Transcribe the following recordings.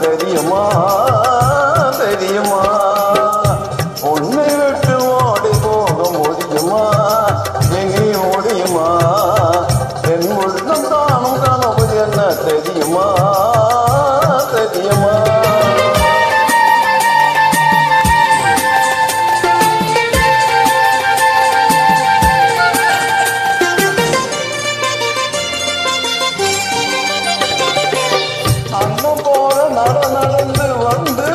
தெரியுமா தெரியுமா உன்னை விட்டு ஓடி போக முடியுமா எங்கே ஓடியுமா என் உள்ளம் தானும் கனவு என்ன தெரியுமா தெரியுமா நடந்து வந்து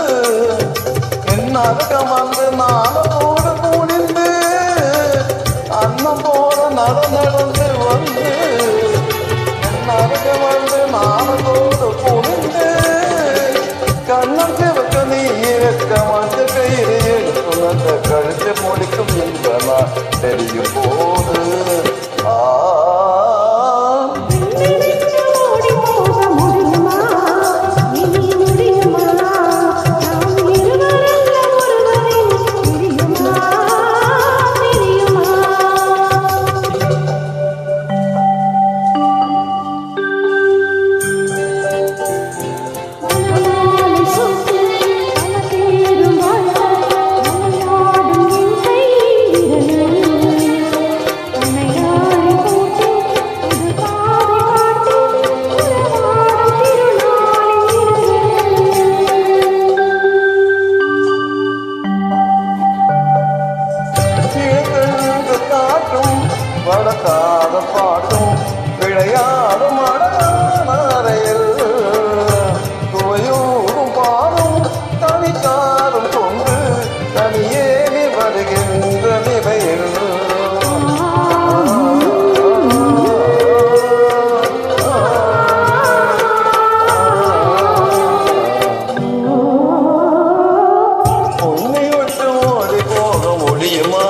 என் அருகம் வந்து நானோடு குனிந்து அன்னம் போல நடந்து வந்து என் அருகம் வந்து நானோடு குனிந்து கண்ணம் சிவக்க நீ இருக்க வந்து கயிறு எடுத்து கழுத்து முடிக்கும் என்பதா தெரியும் போது வடக்காத பாட்டும் விளையாடும் அடையில் துவையூரும் பாடும் தனிக்காரும் கொண்டு தனியேறி வருகின்ற நிலையில் உன்னை விட்டு ஓடி போக முடியுமா